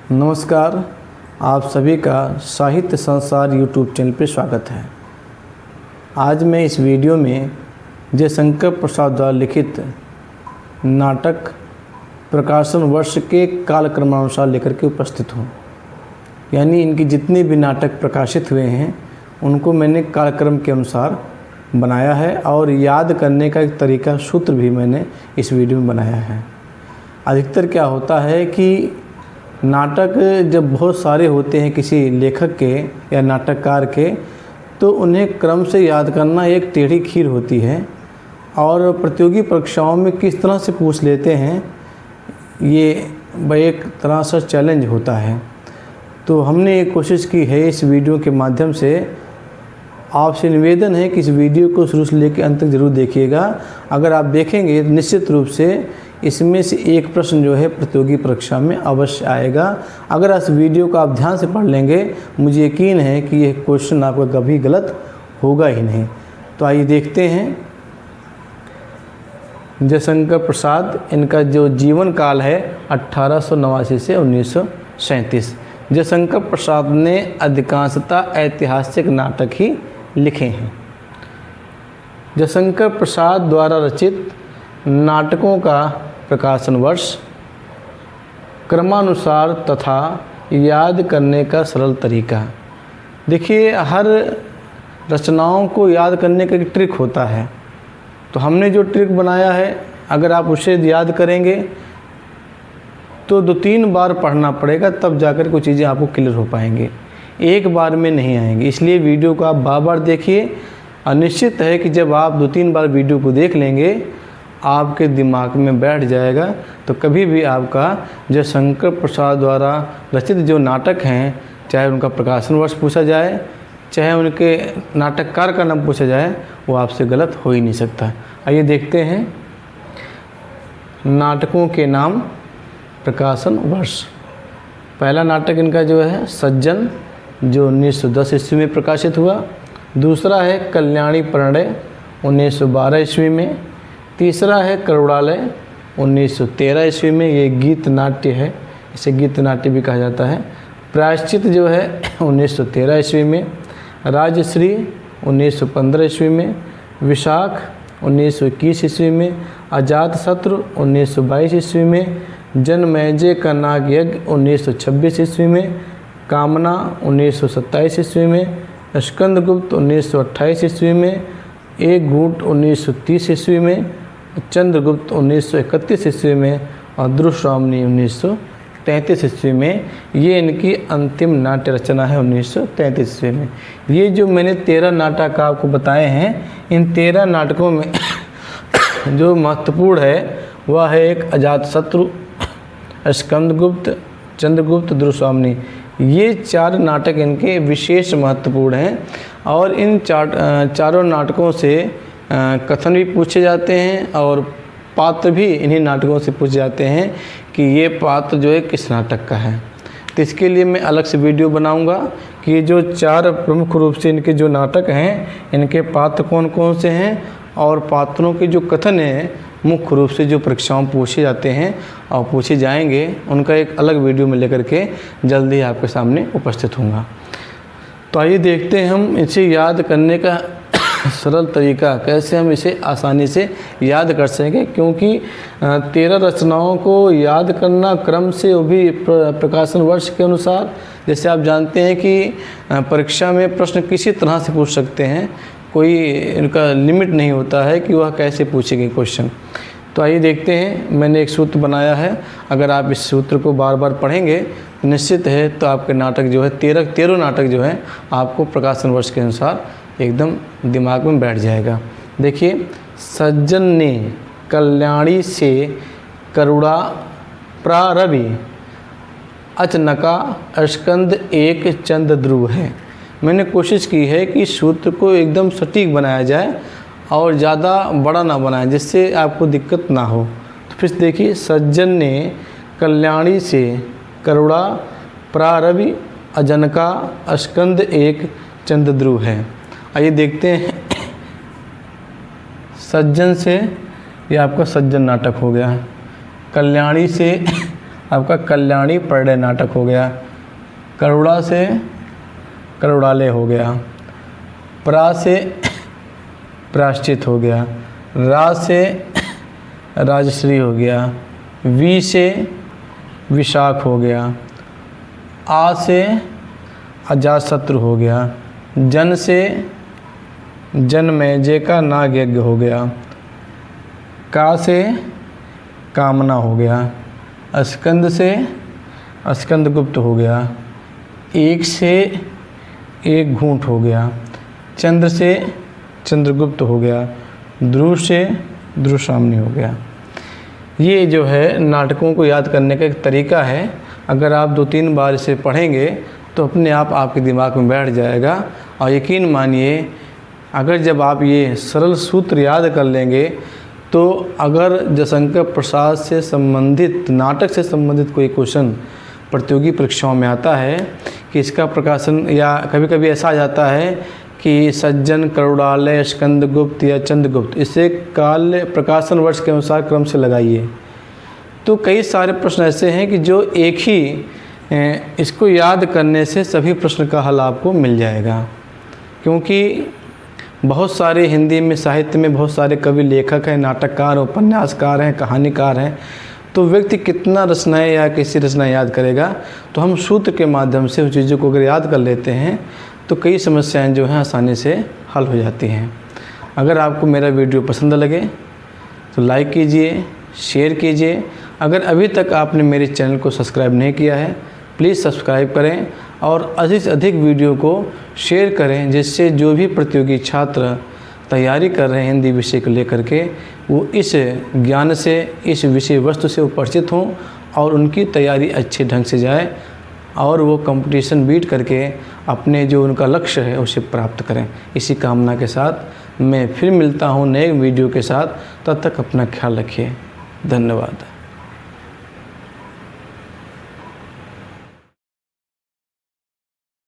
नमस्कार, आप सभी का साहित्य संसार यूट्यूब चैनल पर स्वागत है। आज मैं इस वीडियो में जयशंकर प्रसाद द्वारा लिखित नाटक प्रकाशन वर्ष के कालक्रमानुसार लेकर के उपस्थित हूँ। यानी इनकी जितने भी नाटक प्रकाशित हुए हैं उनको मैंने कालक्रम के अनुसार बनाया है और याद करने का एक तरीका सूत्र भी मैंने इस वीडियो में बनाया है। अधिकतर क्या होता है कि नाटक जब बहुत सारे होते हैं किसी लेखक के या नाटककार के, तो उन्हें क्रम से याद करना एक टेढ़ी खीर होती है और प्रतियोगी परीक्षाओं में किस तरह से पूछ लेते हैं ये एक तरह से चैलेंज होता है। तो हमने ये कोशिश की है इस वीडियो के माध्यम से। आपसे निवेदन है कि इस वीडियो को शुरू से लेकर अंत तक ज़रूर देखिएगा। अगर आप देखेंगे तो निश्चित रूप से इसमें से एक प्रश्न जो है प्रतियोगी परीक्षा में अवश्य आएगा। अगर इस वीडियो को आप ध्यान से पढ़ लेंगे, मुझे यकीन है कि यह क्वेश्चन आपका कभी गलत होगा ही नहीं। तो आइए देखते हैं। जयशंकर प्रसाद, इनका जो जीवन काल है 1889 से 1937। जयशंकर प्रसाद ने अधिकांशतः ऐतिहासिक नाटक ही लिखे हैं। जयशंकर प्रसाद द्वारा रचित नाटकों का प्रकाशन वर्ष, क्रमानुसार तथा याद करने का सरल तरीका। देखिए, हर रचनाओं को याद करने का एक ट्रिक होता है। तो हमने जो ट्रिक बनाया है, अगर आप उसे याद करेंगे तो 2-3 बार पढ़ना पड़ेगा, तब जाकर कुछ चीज़ें आपको क्लियर हो पाएंगे, एक बार में नहीं आएंगी। इसलिए वीडियो को आप बार-बार देखिए और निश्चित है कि जब आप 2-3 बार वीडियो को देख लेंगे आपके दिमाग में बैठ जाएगा। तो कभी भी आपका जयशंकर प्रसाद द्वारा रचित जो नाटक हैं, चाहे उनका प्रकाशन वर्ष पूछा जाए, चाहे उनके नाटककार का नाम पूछा जाए, वो आपसे गलत हो ही नहीं सकता। आइए देखते हैं नाटकों के नाम, प्रकाशन वर्ष। पहला नाटक इनका जो है सज्जन, जो 1910 ईस्वी में प्रकाशित हुआ। दूसरा है कल्याणी प्रणय, 1912 ईस्वी में। तीसरा है करुणालय, 1913 ईस्वी में। ये गीत नाट्य है, इसे गीत नाट्य भी कहा जाता है। प्रायश्चित जो है 1913 ईस्वी में। राजश्री 1915 ईस्वी में। विशाख 1921 ईस्वी में। अजातशत्रु 1922 ईस्वी में। जनमेजय का नाग यज्ञ 1926 ईस्वी में। कामना 1927 ईस्वी में। स्कंदगुप्त 1928 ईस्वी में। एक घूंट 1930 ईस्वी में। चंद्रगुप्त 1931 ईस्वी में। और दुष्वामनी 1933 ईस्वी में। ये इनकी अंतिम नाट्य रचना है 1933 ईस्वी में। ये जो मैंने 13 नाटक आपको बताए हैं, इन 13 नाटकों में जो महत्वपूर्ण है वह है एक अजातशत्रु, स्कंदगुप्त, चंद्रगुप्त, दुष्वामनी। ये 4 नाटक इनके विशेष महत्वपूर्ण हैं और इन चारों नाटकों से कथन भी पूछे जाते हैं और पात्र भी इन्हीं नाटकों से पूछे जाते हैं कि ये पात्र जो है किस नाटक का है। तो इसके लिए मैं अलग से वीडियो बनाऊंगा कि ये जो 4 प्रमुख रूप से इनके जो नाटक हैं, इनके पात्र कौन कौन से हैं और पात्रों के जो कथन हैं मुख्य रूप से जो परीक्षाओं में पूछे जाते हैं और पूछे जाएंगे, उनका एक अलग वीडियो में लेकर के जल्दी आपके सामने उपस्थित होऊंगा। तो आइए देखते हैं हम इसे याद करने का सरल तरीका, कैसे हम इसे आसानी से याद कर सकेंगे। क्योंकि 13 रचनाओं को याद करना क्रम से, वो भी प्रकाशन वर्ष के अनुसार। जैसे आप जानते हैं कि परीक्षा में प्रश्न किसी तरह से पूछ सकते हैं, कोई इनका लिमिट नहीं होता है कि वह कैसे पूछेंगे क्वेश्चन। तो आइए देखते हैं। मैंने एक सूत्र बनाया है, अगर आप इस सूत्र को बार बार पढ़ेंगे निश्चित है तो आपके नाटक जो है 13 नाटक जो है आपको प्रकाशन वर्ष के अनुसार एकदम दिमाग में बैठ जाएगा। देखिए, सज्जन ने कल्याणी से करुणा प्रारभि, अचनका स्कंद एक चंद ध्रुव है। मैंने कोशिश की है कि सूत्र को एकदम सटीक बनाया जाए और ज़्यादा बड़ा ना बनाए, जिससे आपको दिक्कत ना हो। तो फिर देखिए, सज्जन ने कल्याणी से करुणा प्रारभि, अजनका स्कंद एक चंद ध्रुव है। आइए देखते हैं। सज्जन से ये आपका सज्जन नाटक हो गया। कल्याणी से आपका कल्याणी परडे नाटक हो गया। करुणा से करुणालय हो गया। प्रा से प्राश्चित हो गया। रा से राजश्री हो गया। वी से विशाख हो गया। आ से अजातशत्रु हो गया। जन से जनमेजय का नाग यज्ञ हो गया। का से कामना हो गया। स्कंद से स्कंदगुप्त हो गया। एक से एक घूंट हो गया। चंद्र से चंद्रगुप्त हो गया। ध्रुव से ध्रुवसाम्य हो गया। ये जो है नाटकों को याद करने का एक तरीका है। अगर आप 2-3 बार इसे पढ़ेंगे तो अपने आप आपके दिमाग में बैठ जाएगा। और यकीन मानिए, अगर जब आप ये सरल सूत्र याद कर लेंगे तो अगर जयशंकर प्रसाद से संबंधित, नाटक से संबंधित कोई क्वेश्चन प्रतियोगी परीक्षाओं में आता है कि इसका प्रकाशन, या कभी कभी ऐसा आ जाता है कि सज्जन, करुणालय, स्कंदगुप्त या चंद्रगुप्त, इसे काल प्रकाशन वर्ष के अनुसार क्रम से लगाइए। तो कई सारे प्रश्न ऐसे हैं कि जो एक ही इसको याद करने से सभी प्रश्न का हल आपको मिल जाएगा। क्योंकि बहुत सारे हिंदी में, साहित्य में बहुत सारे कवि, लेखक हैं, नाटककार, उपन्यासकार हैं, कहानीकार हैं। तो व्यक्ति कितना रचनाएं या कैसी रचनाएं याद करेगा। तो हम सूत्र के माध्यम से उन चीज़ों को अगर याद कर लेते हैं तो कई समस्याएं जो हैं आसानी से हल हो जाती हैं। अगर आपको मेरा वीडियो पसंद लगे तो लाइक कीजिए, शेयर कीजिए। अगर अभी तक आपने मेरे चैनल को सब्सक्राइब नहीं किया है, प्लीज़ सब्सक्राइब करें और अधिक से अधिक वीडियो को शेयर करें, जिससे जो भी प्रतियोगी छात्र तैयारी कर रहे हैं हिंदी विषय को लेकर के, वो इस ज्ञान से, इस विषय वस्तु से परिचित हों और उनकी तैयारी अच्छे ढंग से जाए और वो कंपटीशन बीट करके अपने जो उनका लक्ष्य है उसे प्राप्त करें। इसी कामना के साथ मैं फिर मिलता हूँ नए वीडियो के साथ। तब तक अपना ख्याल रखिए। धन्यवाद।